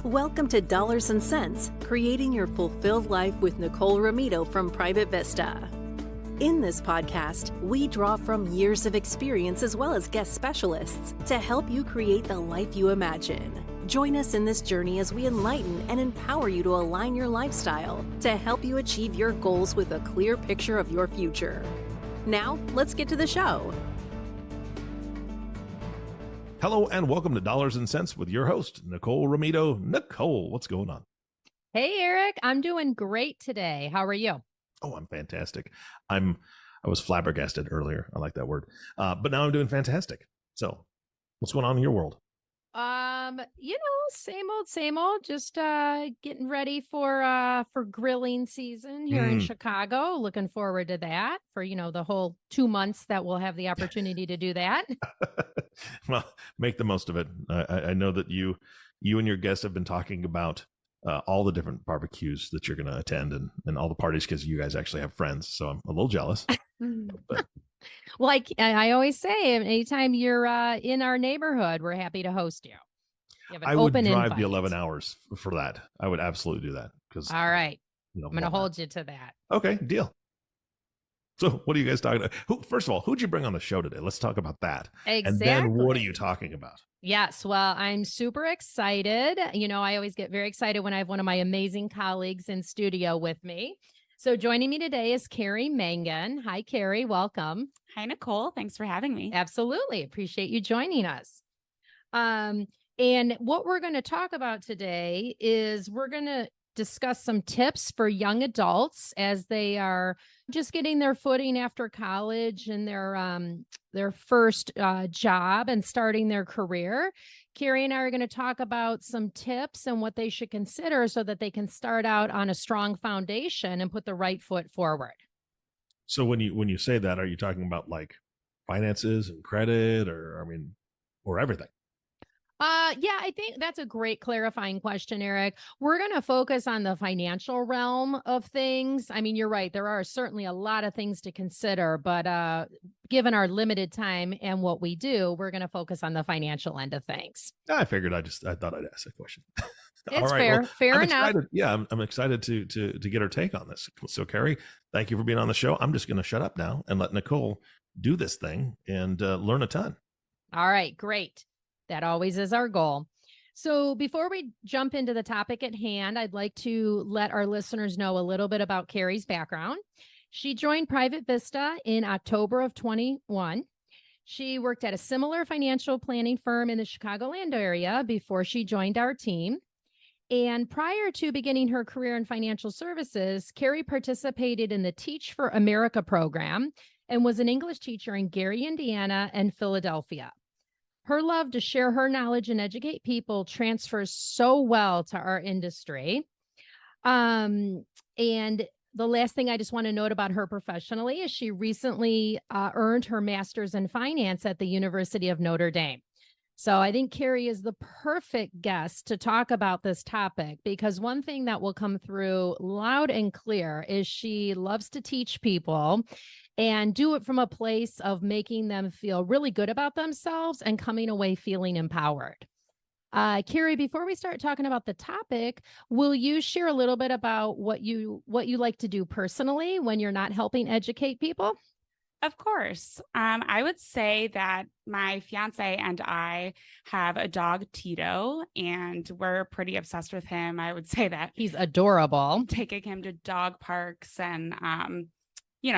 Welcome to Dollars and Cents, Creating Your Fulfilled Life with Nicole Romito from Private Vista. In this podcast, we draw from years of experience as well as guest specialists to help you create the life you imagine. Join us in this journey as we enlighten and empower you to align your lifestyle to help you achieve your goals with a clear picture of your future. Now, let's get to the show. Hello and welcome to Dollars and Cents with your host, Nicole Romito. Nicole, what's going on? Hey, Eric. I'm doing great today. How are you? Oh, I'm fantastic. I was flabbergasted earlier. I like that word. But now I'm doing fantastic. So what's going on in your world? Same old, just getting ready for grilling season here in Chicago. Looking forward to that for, the whole 2 months that we'll have the opportunity to do that. Well, make the most of it. I know that you and your guests have been talking about all the different barbecues that you're going to attend and all the parties because you guys actually have friends. So I'm a little jealous. But Like I always say, anytime you're in our neighborhood, we're happy to host you. I would drive the 11 hours for that. I would absolutely do that. All right. I'm going to hold you to that. Okay, deal. So what are you guys talking about? First of all, who'd you bring on the show today? Let's talk about that. Exactly. And then what are you talking about? Yes. Well, I'm super excited. I always get very excited when I have one of my amazing colleagues in studio with me. So joining me today is Carrie Mangan. Hi, Carrie. Welcome. Hi, Nicole. Thanks for having me. Absolutely. Appreciate you joining us. And what we're going to talk about today is we're going to discuss some tips for young adults as they are just getting their footing after college and their first job and starting their career. Carrie and I are going to talk about some tips and what they should consider so that they can start out on a strong foundation and put the right foot forward. So when you say that, are you talking about like finances and credit or everything? Yeah, I think that's a great clarifying question, Eric. We're going to focus on the financial realm of things. I mean, you're right. There are certainly a lot of things to consider, but given our limited time and what we do, we're going to focus on the financial end of things. I figured I thought I'd ask that question. It's all right, fair. well, Fair I'm enough. Excited. Yeah, I'm excited to get her take on this. So Carrie, thank you for being on the show. I'm just going to shut up now and let Nicole do this thing and learn a ton. All right, great. That always is our goal. So before we jump into the topic at hand, I'd like to let our listeners know a little bit about Carrie's background. She joined Private Vista in October of 21. She worked at a similar financial planning firm in the Chicagoland area before she joined our team. And prior to beginning her career in financial services, Carrie participated in the Teach for America program and was an English teacher in Gary, Indiana, and Philadelphia. Her love to share her knowledge and educate people transfers so well to our industry. And the last thing I just want to note about her professionally is she recently earned her master's in finance at the University of Notre Dame. So I think Carrie is the perfect guest to talk about this topic because one thing that will come through loud and clear is she loves to teach people and do it from a place of making them feel really good about themselves and coming away feeling empowered. Carrie, before we start talking about the topic, will you share a little bit about what you like to do personally when you're not helping educate people? Of course. I would say that my fiance and I have a dog, Tito, and we're pretty obsessed with him. I would say that He's adorable. taking him to dog parks and,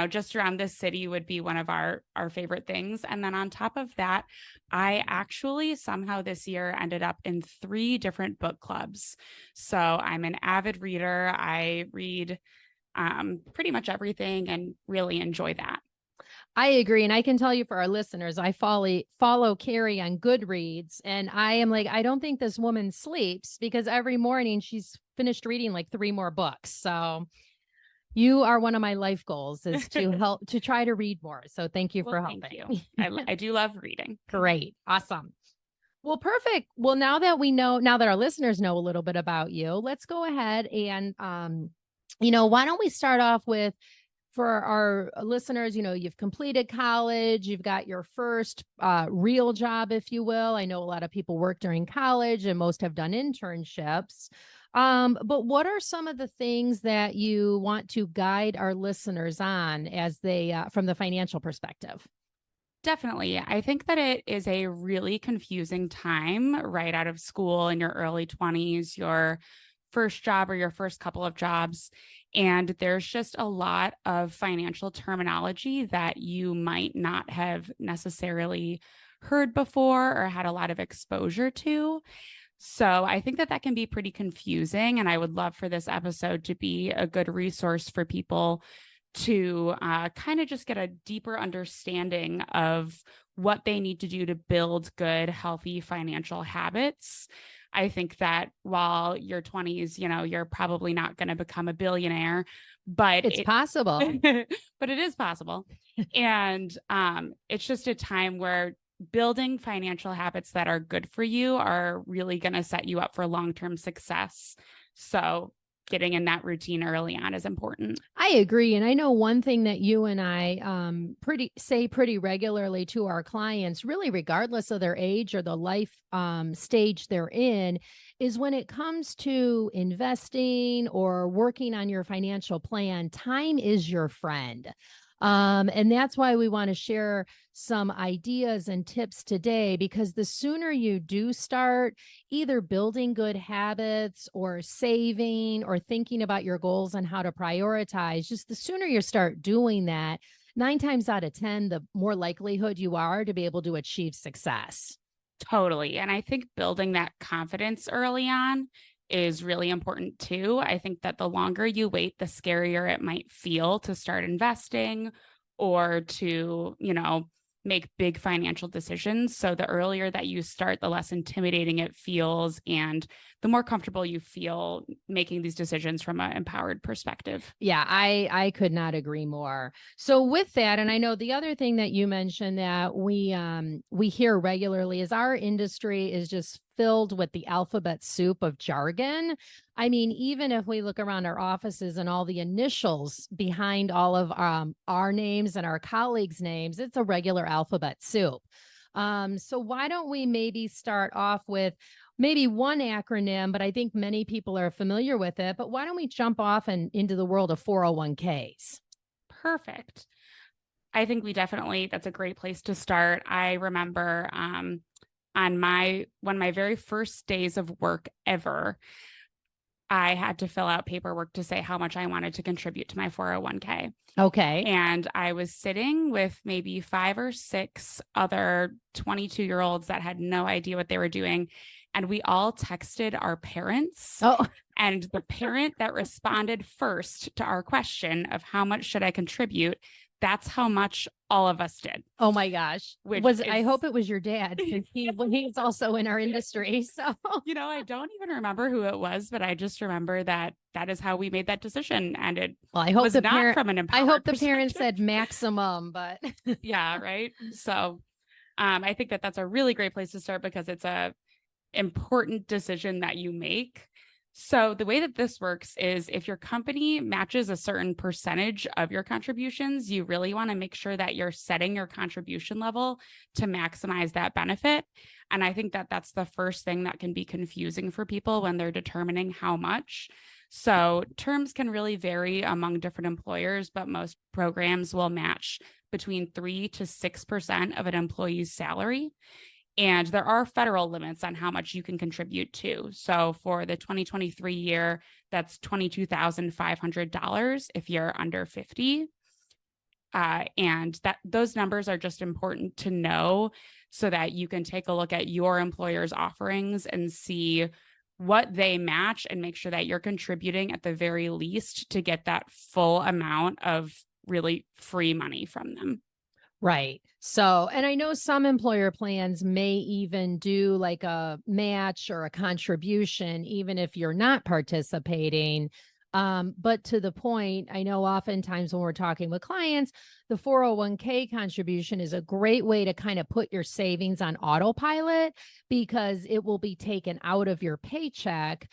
just around this city would be one of our favorite things. And then on top of that, I actually somehow this year ended up in 3 different book clubs. So I'm an avid reader. I read pretty much everything and really enjoy that. I agree. And I can tell you for our listeners, I follow Carrie on Goodreads. And I am like, I don't think this woman sleeps because every morning she's finished reading like 3 more books. So you are one of my life goals is to help to try to read more. So thank you for helping. Thank you. I do love reading. Great. Awesome. Well, perfect. Well, now that our listeners know a little bit about you, let's go ahead and, why don't we start off with for our listeners, you've completed college, you've got your first real job, if you will. I know a lot of people work during college and most have done internships. But what are some of the things that you want to guide our listeners on as they, from the financial perspective? Definitely. I think that it is a really confusing time right out of school in your early 20s, your first job or your first couple of jobs. And there's just a lot of financial terminology that you might not have necessarily heard before or had a lot of exposure to. So I think that that can be pretty confusing. And I would love for this episode to be a good resource for people to kind of just get a deeper understanding of what they need to do to build good, healthy financial habits. I think that while your 20s, you're probably not going to become a billionaire, but it's possible. But it is possible. And it's just a time where building financial habits that are good for you are really going to set you up for long-term success. So getting in that routine early on is important. I agree. And I know one thing that you and I say pretty regularly to our clients, really regardless of their age or the life stage they're in, is when it comes to investing or working on your financial plan, time is your friend. And that's why we want to share some ideas and tips today, because the sooner you do start either building good habits or saving or thinking about your goals and how to prioritize, just the sooner you start doing that, 9 times out of 10, the more likelihood you are to be able to achieve success. Totally. And I think building that confidence early on is really important too. I think that the longer you wait, the scarier it might feel to start investing or to, make big financial decisions. So the earlier that you start, the less intimidating it feels and the more comfortable you feel making these decisions from an empowered perspective. Yeah, I could not agree more. So with that, and I know the other thing that you mentioned that we hear regularly is our industry is just filled with the alphabet soup of jargon. I mean, even if we look around our offices and all the initials behind all of our names and our colleagues' names, it's a regular alphabet soup. So why don't we maybe start off with maybe one acronym, but I think many people are familiar with it. But why don't we jump off and into the world of 401ks? Perfect. I think that's a great place to start. I remember on one of my very first days of work ever, I had to fill out paperwork to say how much I wanted to contribute to my 401k. Okay. And I was sitting with maybe 5 or 6 other 22-year-olds that had no idea what they were doing. And we all texted our parents. Oh. And the parent that responded first to our question of how much should I contribute, that's how much all of us did. Oh my gosh. I hope it was your dad, since he's also in our industry. So, I don't even remember who it was, but I just remember that is how we made that decision. And it was not from an empowered I hope the perspective. parents said maximum, but yeah, right. So I think that's a really great place to start because it's a important decision that you make. So the way that this works is if your company matches a certain percentage of your contributions, you really want to make sure that you're setting your contribution level to maximize that benefit. And I think that that's the first thing that can be confusing for people when they're determining how much. So terms can really vary among different employers, but most programs will match between 3 to 6% of an employee's salary. And there are federal limits on how much you can contribute to. So for the 2023 year, that's $22,500 if you're under 50. And those numbers are just important to know so that you can take a look at your employer's offerings and see what they match and make sure that you're contributing at the very least to get that full amount of really free money from them. Right. So, and I know some employer plans may even do like a match or a contribution, even if you're not participating. But to the point, I know oftentimes when we're talking with clients, the 401k contribution is a great way to kind of put your savings on autopilot because it will be taken out of your paycheck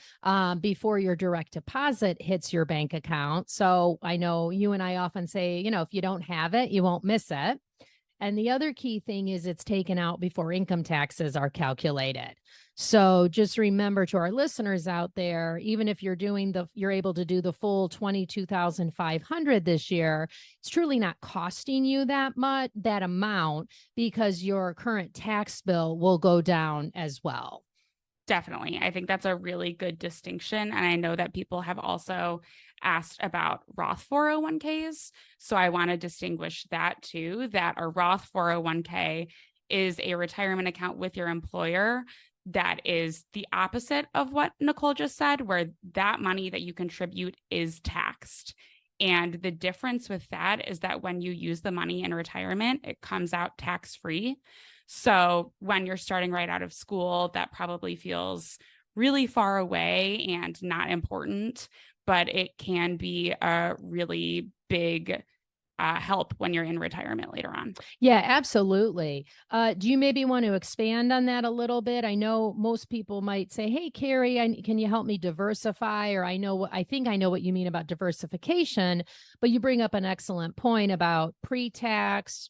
before your direct deposit hits your bank account. So I know you and I often say, if you don't have it, you won't miss it. And the other key thing is it's taken out before income taxes are calculated. So just remember to our listeners out there, even if you're able to do the full 22,500 this year, it's truly not costing you that amount because your current tax bill will go down as well. Definitely. I think that's a really good distinction. And I know that people have also asked about Roth 401ks. So I want to distinguish that too, that a Roth 401k is a retirement account with your employer that is the opposite of what Nicole just said, where that money that you contribute is taxed. And the difference with that is that when you use the money in retirement, it comes out tax-free. So when you're starting right out of school, that probably feels really far away and not important, but it can be a really big help when you're in retirement later on. Yeah, absolutely. Do you maybe want to expand on that a little bit? I know most people might say, hey, Carrie, can you help me diversify? Or I think I know what you mean about diversification, but you bring up an excellent point about pre-tax,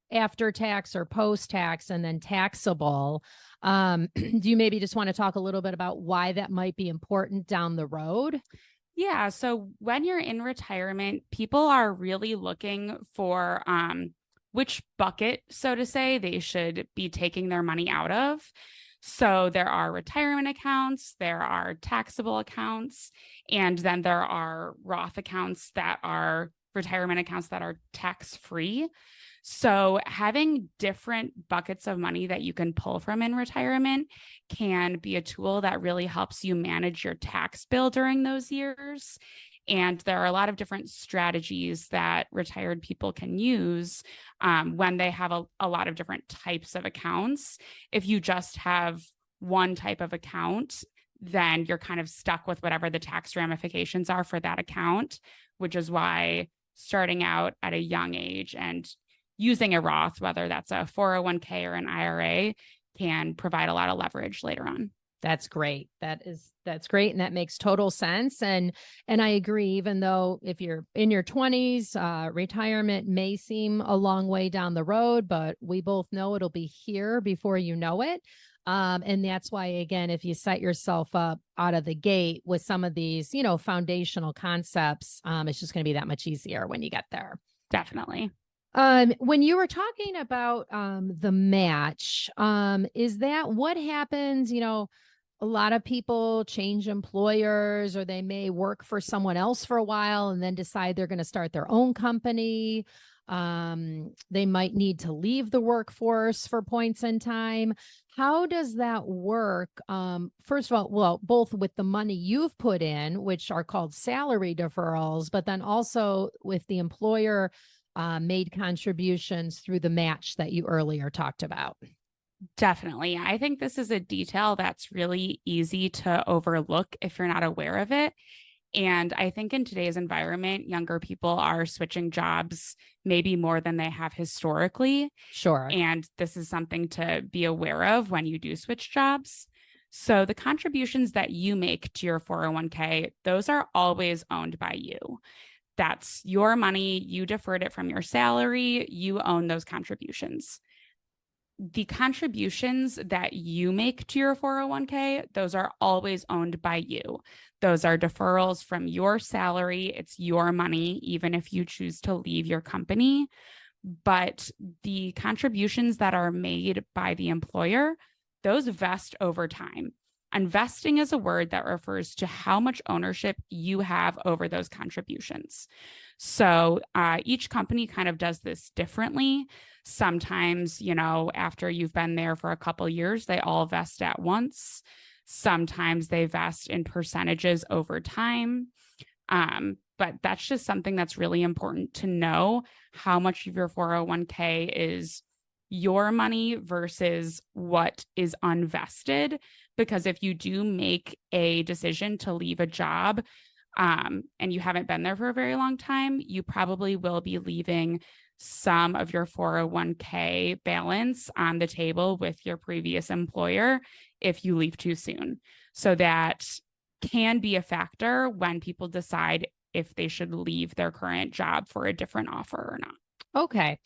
after tax or post tax, and then taxable. Do you maybe just want to talk a little bit about why that might be important down the road? Yeah. So when you're in retirement, people are really looking for which bucket, so to say, they should be taking their money out of. So there are retirement accounts, there are taxable accounts, and then there are Roth accounts that are retirement accounts that are tax-free. So having different buckets of money that you can pull from in retirement can be a tool that really helps you manage your tax bill during those years. And there are a lot of different strategies that retired people can use when they have a lot of different types of accounts. If you just have one type of account, then you're kind of stuck with whatever the tax ramifications are for that account, which is why starting out at a young age and using a Roth, whether that's a 401k or an IRA, can provide a lot of leverage later on. That's great. That's great. And that makes total sense. And I agree, even though if you're in your 20s, retirement may seem a long way down the road, but we both know it'll be here before you know it. And that's why, again, if you set yourself up out of the gate with some of these, foundational concepts, it's just going to be that much easier when you get there. Definitely. When you were talking about the match, is that what happens? A lot of people change employers, or they may work for someone else for a while and then decide they're going to start their own company. They might need to leave the workforce for points in time. How does that work? First of all, well, both with the money you've put in, which are called salary deferrals, but then also with the employer made contributions through the match that you earlier talked about. Definitely. I think this is a detail that's really easy to overlook if you're not aware of it. And I think in today's environment, younger people are switching jobs maybe more than they have historically. Sure. And this is something to be aware of when you do switch jobs. So the contributions that you make to your 401k, those are always owned by you. That's your money. You deferred it from your salary. You own those contributions. The contributions that you make to your 401k, those are always owned by you. Those are deferrals from your salary. It's your money, even if you choose to leave your company. But the contributions that are made by the employer, those vest over time. And vesting is a word that refers to how much ownership you have over those contributions. So each company kind of does this differently. Sometimes, after you've been there for a couple of years, they all vest at once. Sometimes they vest in percentages over time. But that's just something that's really important to know, how much of your 401k is your money versus what is unvested. Because if you do make a decision to leave a job, and you haven't been there for a very long time, you probably will be leaving some of your 401k balance on the table with your previous employer if you leave too soon. So that can be a factor when people decide if they should leave their current job for a different offer or not. Okay.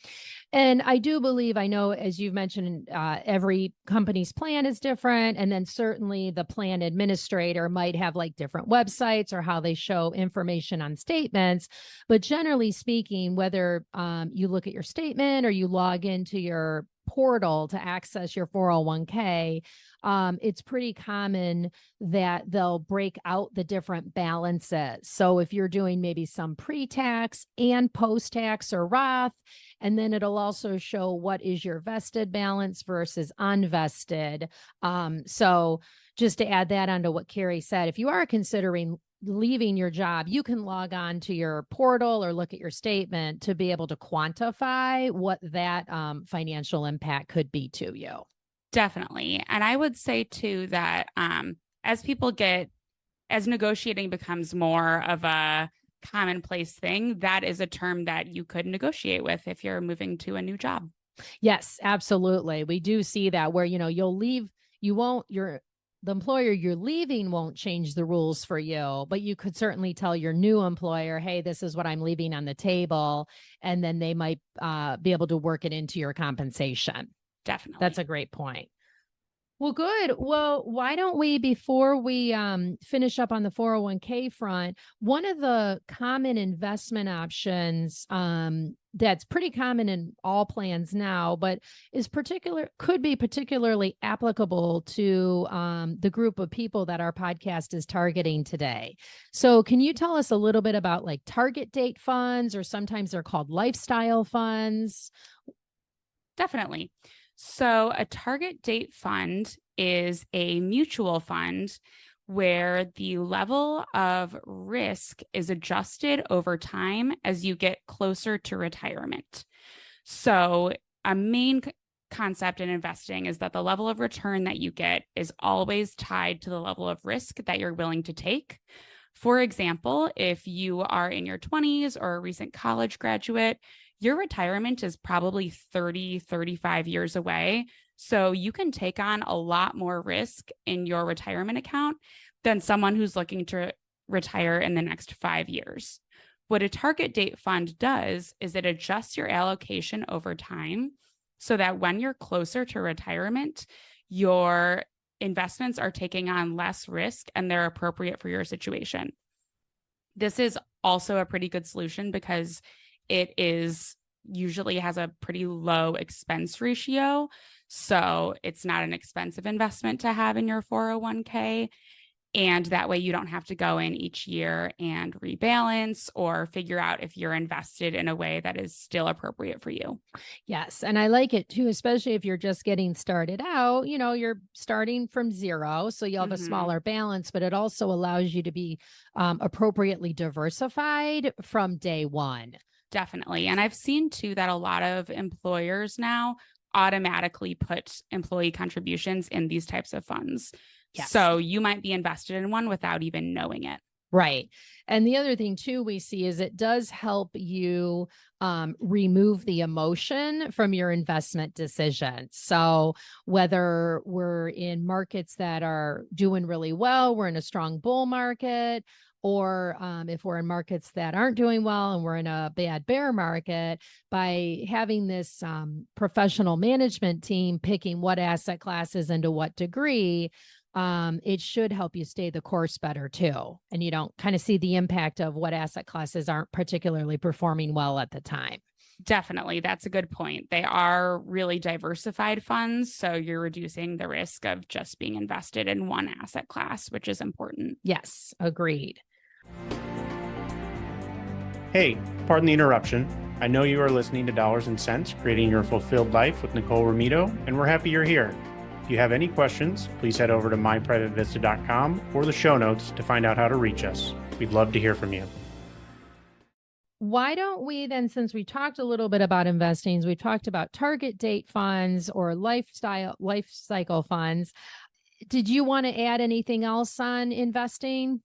And I do believe, I know, as you've mentioned, every company's plan is different. And then certainly the plan administrator might have like different websites or how they show information on statements. But generally speaking, whether you look at your statement or you log into your portal to access your 401k, it's pretty common that they'll break out the different balances. So if you're doing maybe some pre-tax and post-tax or Roth, and then it'll also show what is your vested balance versus unvested. So just to add that onto what Carrie said, if you are considering leaving your job, you can log on to your portal or look at your statement to be able to quantify what that financial impact could be to you. Definitely. And I would say too that as negotiating becomes more of a commonplace thing, that is a term that you could negotiate with if you're moving to a new job. Yes, absolutely. We do see that where, you'll leave, the employer you're leaving won't change the rules for you, but you could certainly tell your new employer, hey, this is what I'm leaving on the table. And then they might be able to work it into your compensation. Definitely. That's a great point. Well, good. Well, why don't we, before we finish up on the 401k front, one of the common investment options that's pretty common in all plans now, but could be particularly applicable to the group of people that our podcast is targeting today. So can you tell us a little bit about like target date funds, or sometimes they're called lifestyle funds? Definitely. So a target date fund is a mutual fund where the level of risk is adjusted over time as you get closer to retirement. So a main concept in investing is that the level of return that you get is always tied to the level of risk that you're willing to take. For example, if you are in your 20s or a recent college graduate, your retirement is probably 30, 35 years away. So you can take on a lot more risk in your retirement account than someone who's looking to retire in the next 5 years. What a target date fund does is it adjusts your allocation over time so that when you're closer to retirement, your investments are taking on less risk and they're appropriate for your situation. This is also a pretty good solution because it usually has a pretty low expense ratio. So it's not an expensive investment to have in your 401k. And that way you don't have to go in each year and rebalance or figure out if you're invested in a way that is still appropriate for you. Yes. And I like it too, especially if you're just getting started out, you're starting from zero. So you'll have a smaller balance, but it also allows you to be appropriately diversified from day one. Definitely. And I've seen too that a lot of employers now automatically put employee contributions in these types of funds. Yes. So you might be invested in one without even knowing it. Right. And the other thing too we see is it does help you remove the emotion from your investment decision. So whether we're in markets that are doing really well, we're in a strong bull market, or if we're in markets that aren't doing well and we're in a bad bear market, by having this professional management team picking what asset classes and to what degree, it should help you stay the course better too. And you don't kind of see the impact of what asset classes aren't particularly performing well at the time. Definitely. That's a good point. They are really diversified funds. So you're reducing the risk of just being invested in one asset class, which is important. Yes, agreed. Hey, pardon the interruption. I know you are listening to Dollars and Cents, Creating Your Fulfilled Life with Nicole Romito, and we're happy you're here. If you have any questions, please head over to myprivatevista.com or the show notes to find out how to reach us. We'd love to hear from you. Why don't we then, since we talked a little bit about investing, we talked about target date funds or life cycle funds. Did you want to add anything else on investing?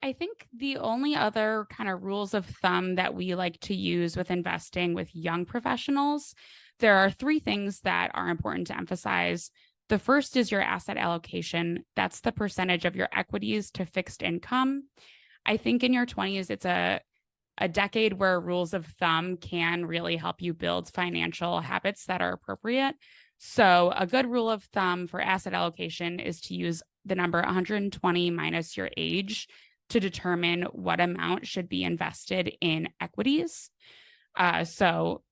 I think the only other kind of rules of thumb that we like to use with investing with young professionals, there are three things that are important to emphasize. The first is your asset allocation. That's the percentage of your equities to fixed income. I think in your 20s, it's a decade where rules of thumb can really help you build financial habits that are appropriate. So a good rule of thumb for asset allocation is to use the number 120 minus your age to determine what amount should be invested in equities. So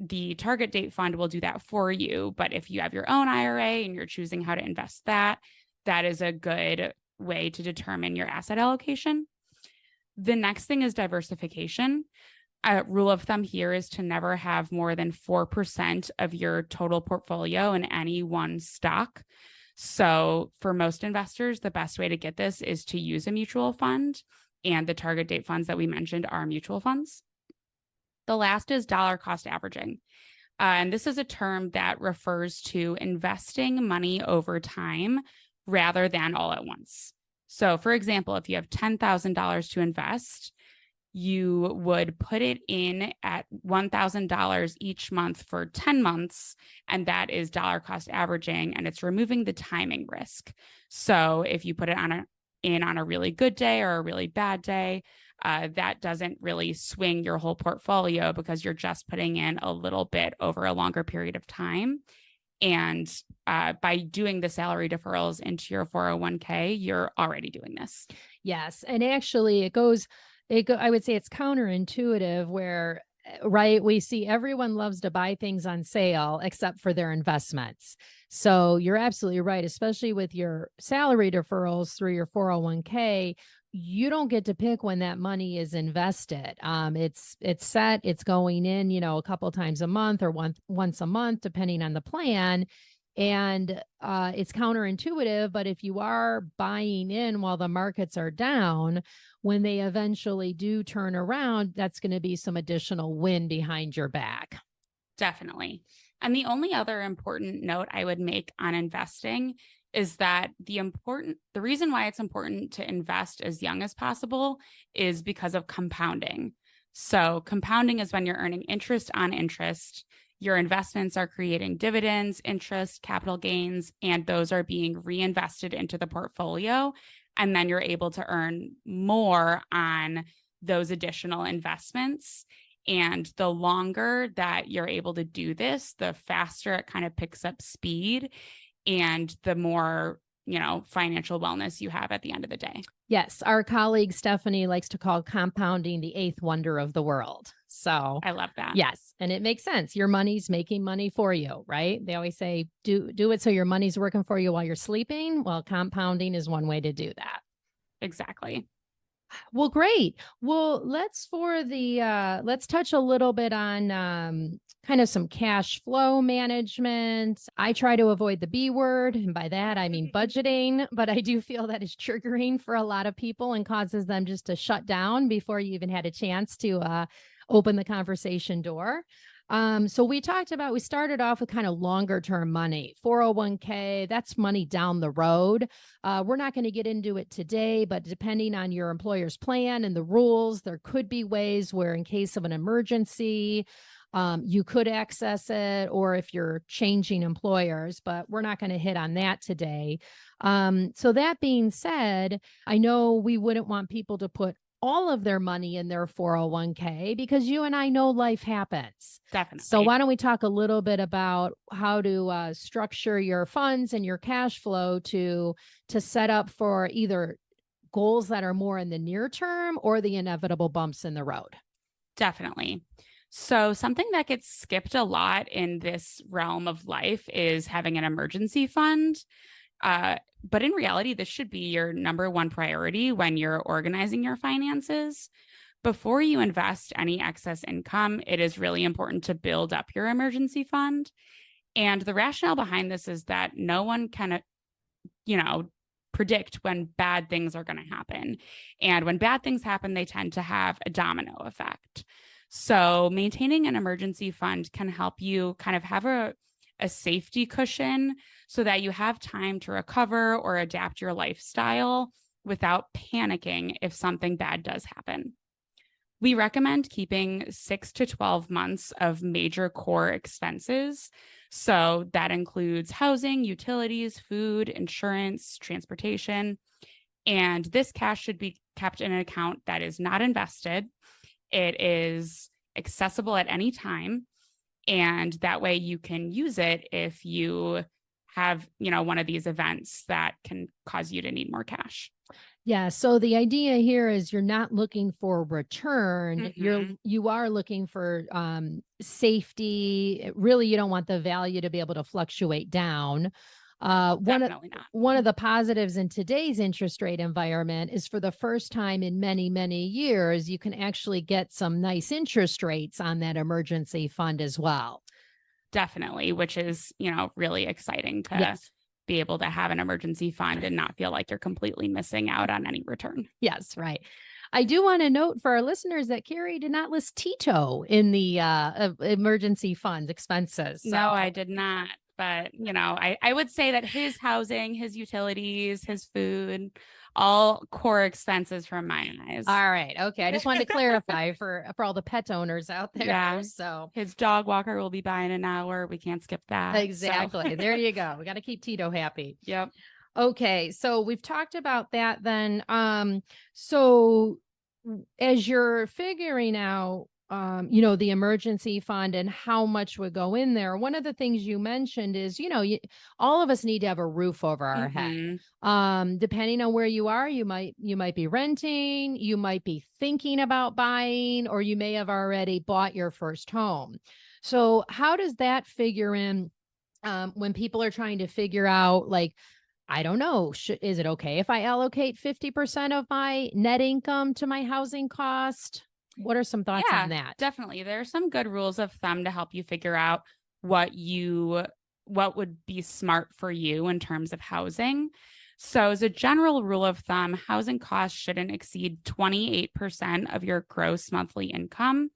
the target date fund will do that for you. But if you have your own IRA and you're choosing how to invest that, that is a good way to determine your asset allocation. The next thing is diversification. A rule of thumb here is to never have more than 4% of your total portfolio in any one stock. So for most investors, the best way to get this is to use a mutual fund, and the target date funds that we mentioned are mutual funds. The last is dollar cost averaging. And this is a term that refers to investing money over time rather than all at once. So for example, if you have $10,000 to invest, you would put it in at $1,000 each month for 10 months, and that is dollar cost averaging, and it's removing the timing risk. So if you put it in on a really good day or a really bad day, that doesn't really swing your whole portfolio because you're just putting in a little bit over a longer period of time. And by doing the salary deferrals into your 401k, you're already doing this. Yes. And actually I would say it's counterintuitive where, right, we see everyone loves to buy things on sale except for their investments. So you're absolutely right, especially with your salary deferrals through your 401k. You don't get to pick when that money is invested. It's set, it's going in, a couple times a month or once a month, depending on the plan. And it's counterintuitive, but if you are buying in while the markets are down, when they eventually do turn around, that's going to be some additional wind behind your back. Definitely. And the only other important note I would make on investing is that the reason why it's important to invest as young as possible is because of compounding. So compounding is when you're earning interest on interest. Your investments are creating dividends, interest, capital gains, and those are being reinvested into the portfolio. And then you're able to earn more on those additional investments. And the longer that you're able to do this, the faster it kind of picks up speed and the more, financial wellness you have at the end of the day. Yes. Our colleague Stephanie likes to call compounding the eighth wonder of the world. So I love that. Yes. And it makes sense. Your money's making money for you, right? They always say, do it so your money's working for you while you're sleeping. Well, compounding is one way to do that. Exactly. Well, great. Well, let's touch a little bit on kind of some cash flow management. I try to avoid the B word, and by that I mean budgeting, but I do feel that is triggering for a lot of people and causes them just to shut down before you even had a chance to open the conversation door. So we started off with kind of longer term money, 401k, that's money down the road. We're not going to get into it today, but depending on your employer's plan and the rules, there could be ways where in case of an emergency, you could access it, or if you're changing employers, but we're not going to hit on that today. So that being said, I know we wouldn't want people to put all of their money in their 401k because you and I know life happens. Definitely. So why don't we talk a little bit about how to structure your funds and your cash flow to set up for either goals that are more in the near term or the inevitable bumps in the road? Definitely. So something that gets skipped a lot in this realm of life is having an emergency fund. But in reality, this should be your number one priority when you're organizing your finances. Before you invest any excess income, it is really important to build up your emergency fund. And the rationale behind this is that no one can, predict when bad things are going to happen. And when bad things happen, they tend to have a domino effect. So maintaining an emergency fund can help you kind of have a safety cushion so that you have time to recover or adapt your lifestyle without panicking if something bad does happen. We recommend keeping 6 to 12 months of major core expenses. So that includes housing, utilities, food, insurance, transportation. And this cash should be kept in an account that is not invested. It is accessible at any time. And that way you can use it if you have, one of these events that can cause you to need more cash. Yeah. So the idea here is you're not looking for return. You are looking for safety. Really, you don't want the value to be able to fluctuate down. Definitely not. One of the positives in today's interest rate environment is for the first time in many, many years, you can actually get some nice interest rates on that emergency fund as well. Definitely, which is, really exciting to be able to have an emergency fund and not feel like you're completely missing out on any return. Yes, right. I do want to note for our listeners that Carrie did not list Tito in the emergency fund expenses. So. No, I did not. But, I would say that his housing, his utilities, his food, all core expenses from my eyes. All right. Okay. I just wanted to clarify for all the pet owners out there. Yeah. So his dog walker will be by in an hour. We can't skip that. Exactly. So. There you go. We got to keep Tito happy. Yep. Okay. So we've talked about that then. So as you're figuring out, the emergency fund and how much would go in there. One of the things you mentioned is, all of us need to have a roof over our head. Depending on where you are, you might be renting, you might be thinking about buying, or you may have already bought your first home. So how does that figure in when people are trying to figure out, like, I don't know, is it okay if I allocate 50% of my net income to my housing cost? What are some thoughts on that? Definitely. There are some good rules of thumb to help you figure out what would be smart for you in terms of housing. So as a general rule of thumb, housing costs shouldn't exceed 28% of your gross monthly income.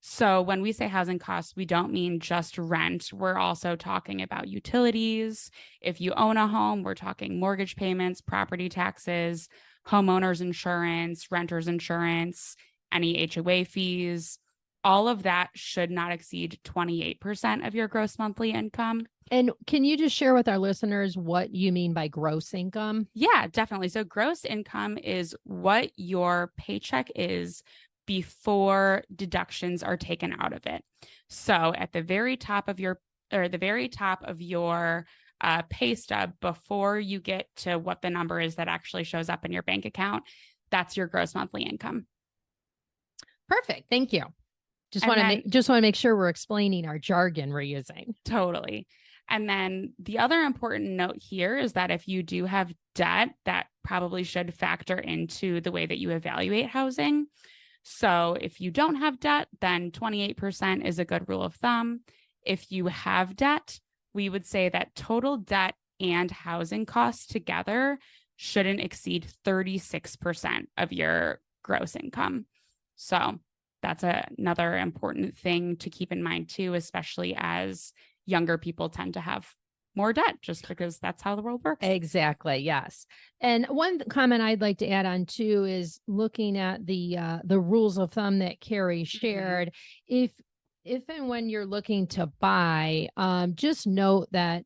So when we say housing costs, we don't mean just rent. We're also talking about utilities. If you own a home, we're talking mortgage payments, property taxes, homeowners insurance, renters insurance, any HOA fees. All of that should not exceed 28% of your gross monthly income. And can you just share with our listeners what you mean by gross income? Yeah, definitely. So gross income is what your paycheck is before deductions are taken out of it. So at the very top of your pay stub, before you get to what the number is that actually shows up in your bank account, that's your gross monthly income. Perfect. Thank you. Just want to make sure we're explaining our jargon we're using. Totally. And then the other important note here is that if you do have debt, that probably should factor into the way that you evaluate housing. So if you don't have debt, then 28% is a good rule of thumb. If you have debt, we would say that total debt and housing costs together shouldn't exceed 36% of your gross income. So that's another important thing to keep in mind too, especially as younger people tend to have more debt just because that's how the world works. Exactly. Yes. And one comment I'd like to add on too is looking at the rules of thumb that Carrie shared. If and when you're looking to buy, just note that,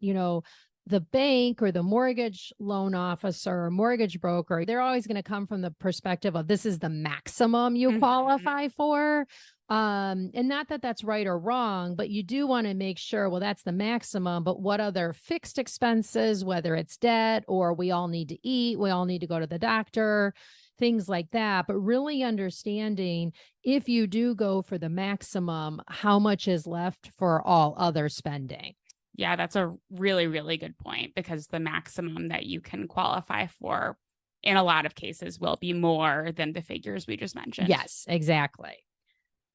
the bank or the mortgage loan officer or mortgage broker, they're always going to come from the perspective of this is the maximum you qualify for. And not that that's right or wrong, but you do want to make sure, well, that's the maximum, but what other fixed expenses, whether it's debt or we all need to eat, we all need to go to the doctor, things like that. But really understanding if you do go for the maximum, how much is left for all other spending. Yeah, that's a really, really good point because the maximum that you can qualify for in a lot of cases will be more than the figures we just mentioned. Yes, exactly.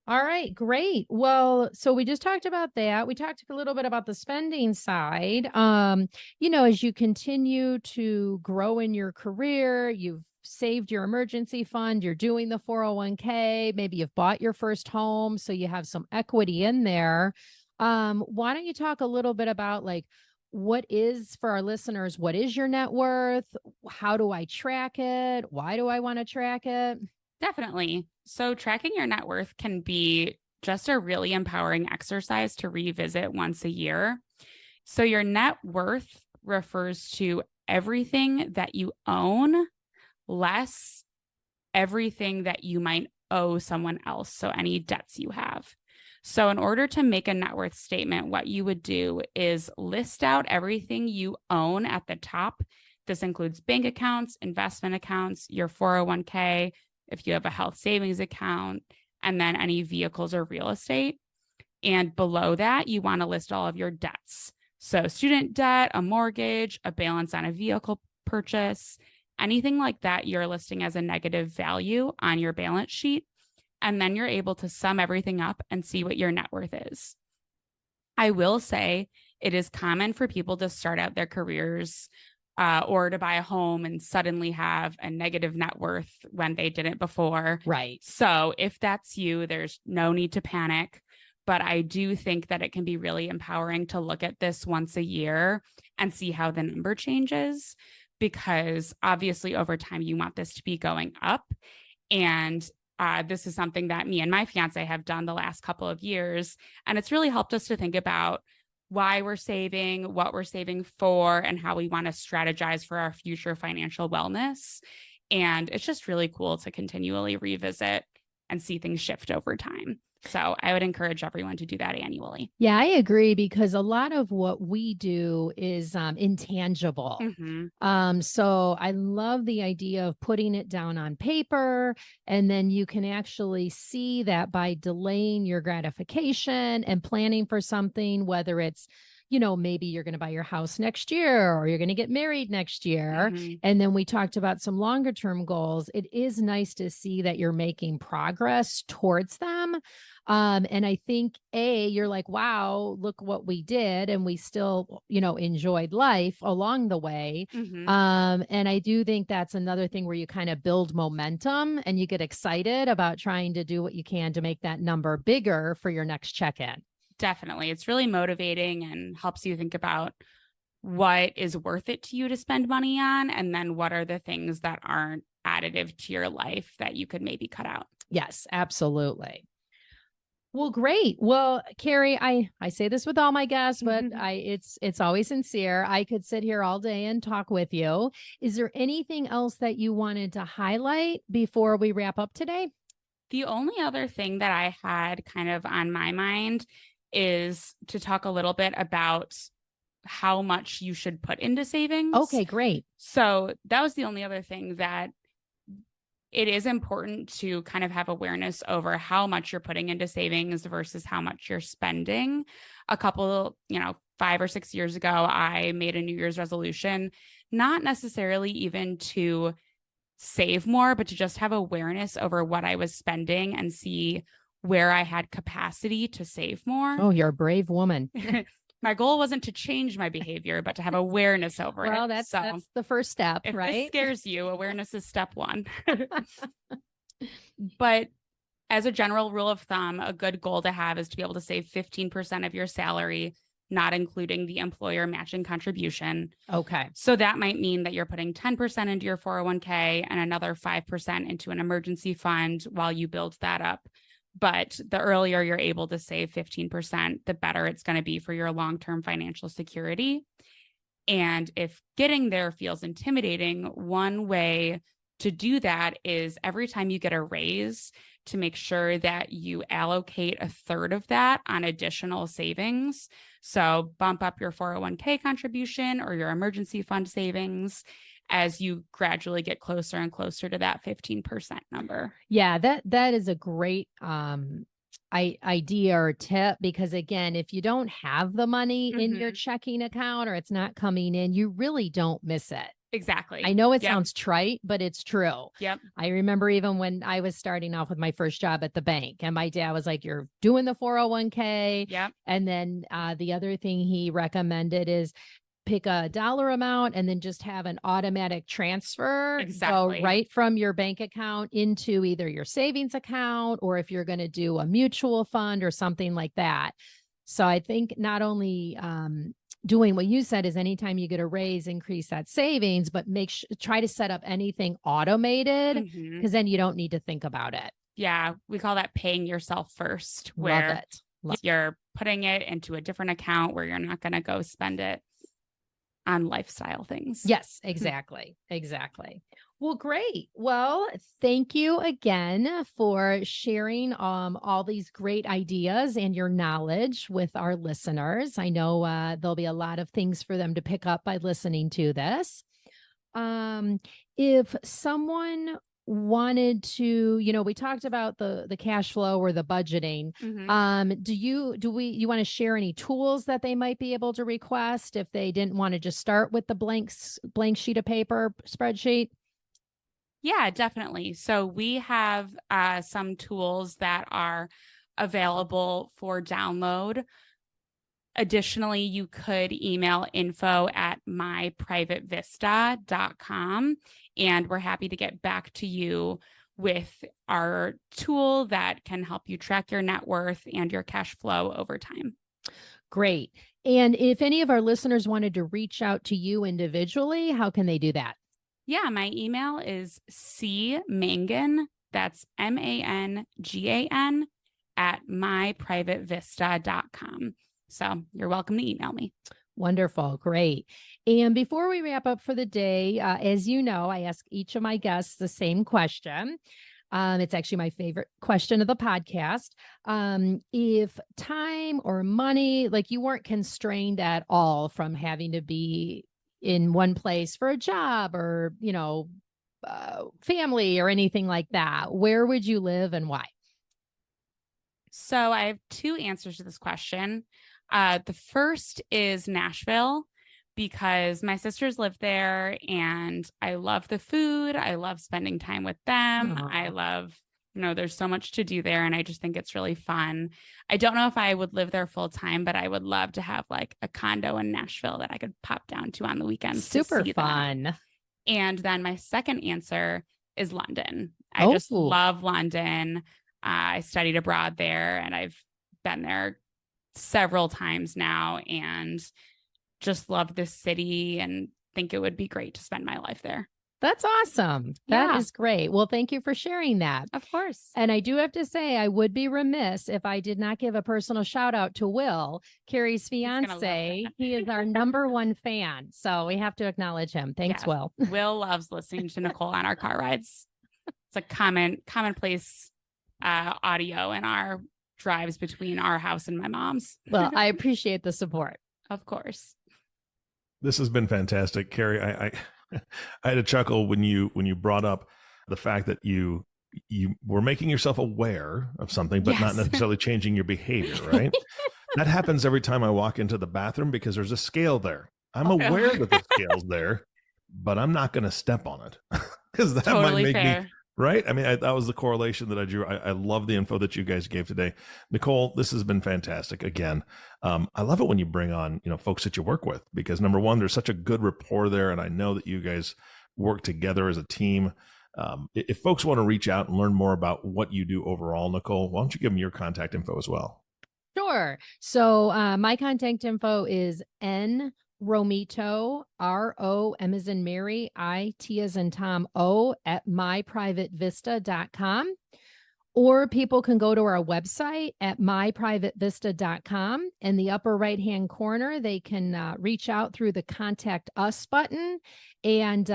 All right, great. Well, so we just talked about that. We talked a little bit about the spending side. As you continue to grow in your career, you've saved your emergency fund, you're doing the 401k, maybe you've bought your first home, so you have some equity in there. Why don't you talk a little bit about like what is, for our listeners, what is your net worth? How do I track it? Why do I want to track it? Definitely. So tracking your net worth can be just a really empowering exercise to revisit once a year. So your net worth refers to everything that you own, less everything that you might owe someone else. So any debts you have. So in order to make a net worth statement, what you would do is list out everything you own at the top. This includes bank accounts, investment accounts, your 401k, if you have a health savings account, and then any vehicles or real estate. And below that, you want to list all of your debts. So student debt, a mortgage, a balance on a vehicle purchase, anything like that you're listing as a negative value on your balance sheet. And then you're able to sum everything up and see what your net worth is. I will say it is common for people to start out their careers or to buy a home and suddenly have a negative net worth when they didn't before. Right. So if that's you, there's no need to panic. But I do think that it can be really empowering to look at this once a year and see how the number changes, because obviously over time you want this to be going up. And this is something that me and my fiance have done the last couple of years. And it's really helped us to think about why we're saving, what we're saving for, and how we want to strategize for our future financial wellness. And it's just really cool to continually revisit and see things shift over time. So I would encourage everyone to do that annually. Yeah, I agree, because a lot of what we do is intangible. So I love the idea of putting it down on paper, and then you can actually see that by delaying your gratification and planning for something, whether it's, maybe you're going to buy your house next year or you're going to get married next year. And then we talked about some longer term goals. It is nice to see that you're making progress towards them. And I think you're like, wow, look what we did. And we still, enjoyed life along the way. And I do think that's another thing where you kind of build momentum and you get excited about trying to do what you can to make that number bigger for your next check-in. Definitely. It's really motivating and helps you think about what is worth it to you to spend money on, and then what are the things that aren't additive to your life that you could maybe cut out. Yes, absolutely. Well, great. Well, Carrie, I say this with all my guests, but it's always sincere. I could sit here all day and talk with you. Is there anything else that you wanted to highlight before we wrap up today? The only other thing that I had kind of on my mind is to talk a little bit about how much you should put into savings. Okay, great. So that was the only other thing, that it is important to kind of have awareness over how much you're putting into savings versus how much you're spending. A couple, 5 or 6 years ago, I made a New Year's resolution, not necessarily even to save more, but to just have awareness over what I was spending and see where I had capacity to save more. Oh, you're a brave woman. My goal wasn't to change my behavior, but to have awareness over it. Well, that's the first step, if right? This scares you, awareness is step one. But as a general rule of thumb, a good goal to have is to be able to save 15% of your salary, not including the employer matching contribution. Okay. So that might mean that you're putting 10% into your 401k and another 5% into an emergency fund while you build that up. But the earlier you're able to save 15%, the better it's going to be for your long-term financial security. And if getting there feels intimidating, one way to do that is every time you get a raise, to make sure that you allocate a third of that on additional savings. So bump up your 401k contribution or your emergency fund savings as you gradually get closer and closer to that 15% number. Yeah, that is a great idea or tip, because again, if you don't have the money in your checking account or it's not coming in, you really don't miss it. Exactly. I know it sounds trite, but it's true. Yep. I remember even when I was starting off with my first job at the bank, and my dad was like, you're doing the 401k. Yep. And then the other thing he recommended is pick a dollar amount and then just have an automatic transfer Exactly. go right from your bank account into either your savings account, or if you're going to do a mutual fund or something like that. So I think not only doing what you said is anytime you get a raise, increase that savings, but try to set up anything automated because then you don't need to think about it. Yeah. We call that paying yourself first, Love where it. you're putting it into a different account where you're not going to go spend it on lifestyle things. Yes, exactly. Exactly. Well, great. Well, thank you again for sharing all these great ideas and your knowledge with our listeners. I know there'll be a lot of things for them to pick up by listening to this. If someone wanted to, we talked about the cash flow or the budgeting. You want to share any tools that they might be able to request if they didn't want to just start with the blank sheet of paper spreadsheet? Yeah, definitely. So we have some tools that are available for download. Additionally, you could email info@myprivatevista.com, and we're happy to get back to you with our tool that can help you track your net worth and your cash flow over time. Great. And if any of our listeners wanted to reach out to you individually, how can they do that? Yeah, my email is cmangan, that's MANGAN, @myprivatevista.com. So you're welcome to email me. Wonderful. Great. And before we wrap up for the day, as you know, I ask each of my guests the same question. It's actually my favorite question of the podcast. If time or money, like you weren't constrained at all from having to be in one place for a job or, family or anything like that, where would you live and why? So I have two answers to this question. The first is Nashville, because my sisters live there and I love the food. I love spending time with them. Aww. I love, there's so much to do there and I just think it's really fun. I don't know if I would live there full time, but I would love to have like a condo in Nashville that I could pop down to on the weekends. Super fun. And then my second answer is London. I just love London. I studied abroad there and I've been there several times now and just love this city and think it would be great to spend my life there. That's awesome. That is great. Well, thank you for sharing that. Of course. And I do have to say, I would be remiss if I did not give a personal shout out to Will, Carrie's fiance. He is our number one fan. So we have to acknowledge him. Thanks, Will. Will loves listening to Nicole on our car rides. It's a commonplace audio in our drives between our house and my mom's. Well, I appreciate the support. Of course. This has been fantastic, Carrie. I had a chuckle when you brought up the fact that you were making yourself aware of something, but not necessarily changing your behavior, right? That happens every time I walk into the bathroom because there's a scale there. I'm aware that the scale's there, but I'm not going to step on it because that totally might make fair. me. Right. I mean, that was the correlation that I drew. I love the info that you guys gave today. Nicole, this has been fantastic. Again, I love it when you bring on, folks that you work with, because number one, there's such a good rapport there. And I know that you guys work together as a team. If folks want to reach out and learn more about what you do overall, Nicole, why don't you give them your contact info as well? Sure. So my contact info is N Romito, RO, M as in Mary, IT as in Tom, O, @myprivatevista.com. Or people can go to our website at myprivatevista.com. In the upper right-hand corner, they can reach out through the Contact Us button. And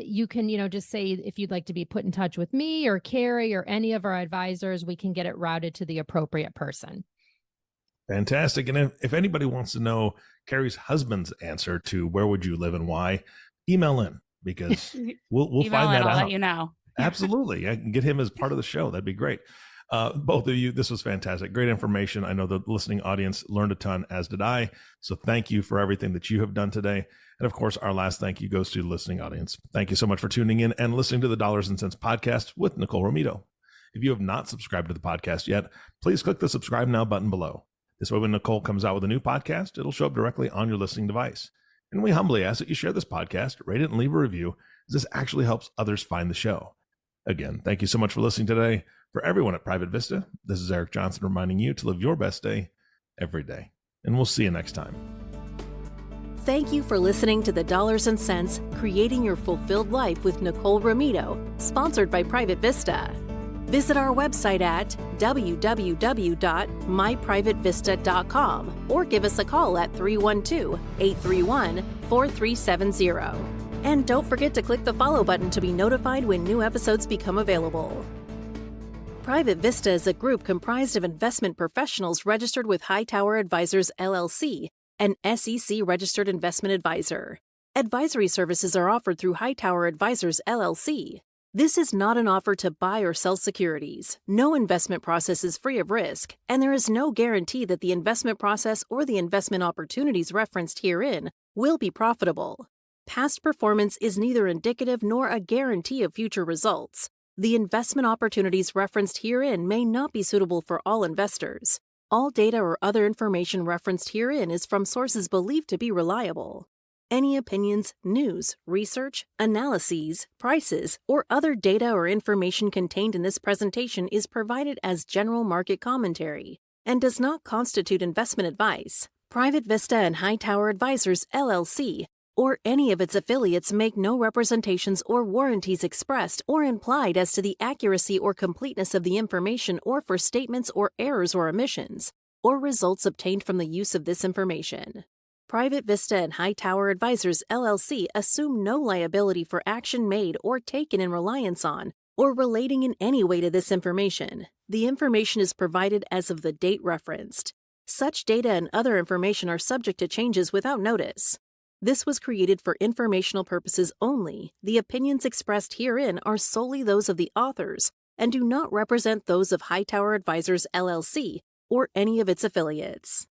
you can, just say if you'd like to be put in touch with me or Carrie or any of our advisors, we can get it routed to the appropriate person. Fantastic. And if anybody wants to know Carrie's husband's answer to where would you live and why, email in, because we'll find that out. I'll let you know. Absolutely. I can get him as part of the show. That'd be great. Both of you, this was fantastic. Great information. I know the listening audience learned a ton, as did I. So thank you for everything that you have done today. And of course, our last thank you goes to the listening audience. Thank you so much for tuning in and listening to the Dollars and Cents podcast with Nicole Romito. If you have not subscribed to the podcast yet, please click the subscribe now button below. This way, when Nicole comes out with a new podcast, it'll show up directly on your listening device. And we humbly ask that you share this podcast, rate it, and leave a review, as this actually helps others find the show. Again, thank you so much for listening today. For everyone at Private Vista, this is Eric Johnson reminding you to live your best day every day. And we'll see you next time. Thank you for listening to the Dollars and Cents Creating Your Fulfilled Life with Nicole Romito, sponsored by Private Vista. Visit our website at www.myprivatevista.com or give us a call at 312-831-4370. And don't forget to click the follow button to be notified when new episodes become available. Private Vista is a group comprised of investment professionals registered with Hightower Advisors, LLC, an SEC-registered investment advisor. Advisory services are offered through Hightower Advisors, LLC. This is not an offer to buy or sell securities. No investment process is free of risk, and there is no guarantee that the investment process or the investment opportunities referenced herein will be profitable. Past performance is neither indicative nor a guarantee of future results. The investment opportunities referenced herein may not be suitable for all investors. All data or other information referenced herein is from sources believed to be reliable. Any opinions, news, research, analyses, prices, or other data or information contained in this presentation is provided as general market commentary and does not constitute investment advice. Private Vista and Hightower Advisors, LLC, or any of its affiliates make no representations or warranties expressed or implied as to the accuracy or completeness of the information or for statements or errors or omissions, or results obtained from the use of this information. Private Vista and Hightower Advisors, LLC assume no liability for action made or taken in reliance on or relating in any way to this information. The information is provided as of the date referenced. Such data and other information are subject to changes without notice. This was created for informational purposes only. The opinions expressed herein are solely those of the authors and do not represent those of Hightower Advisors, LLC, or any of its affiliates.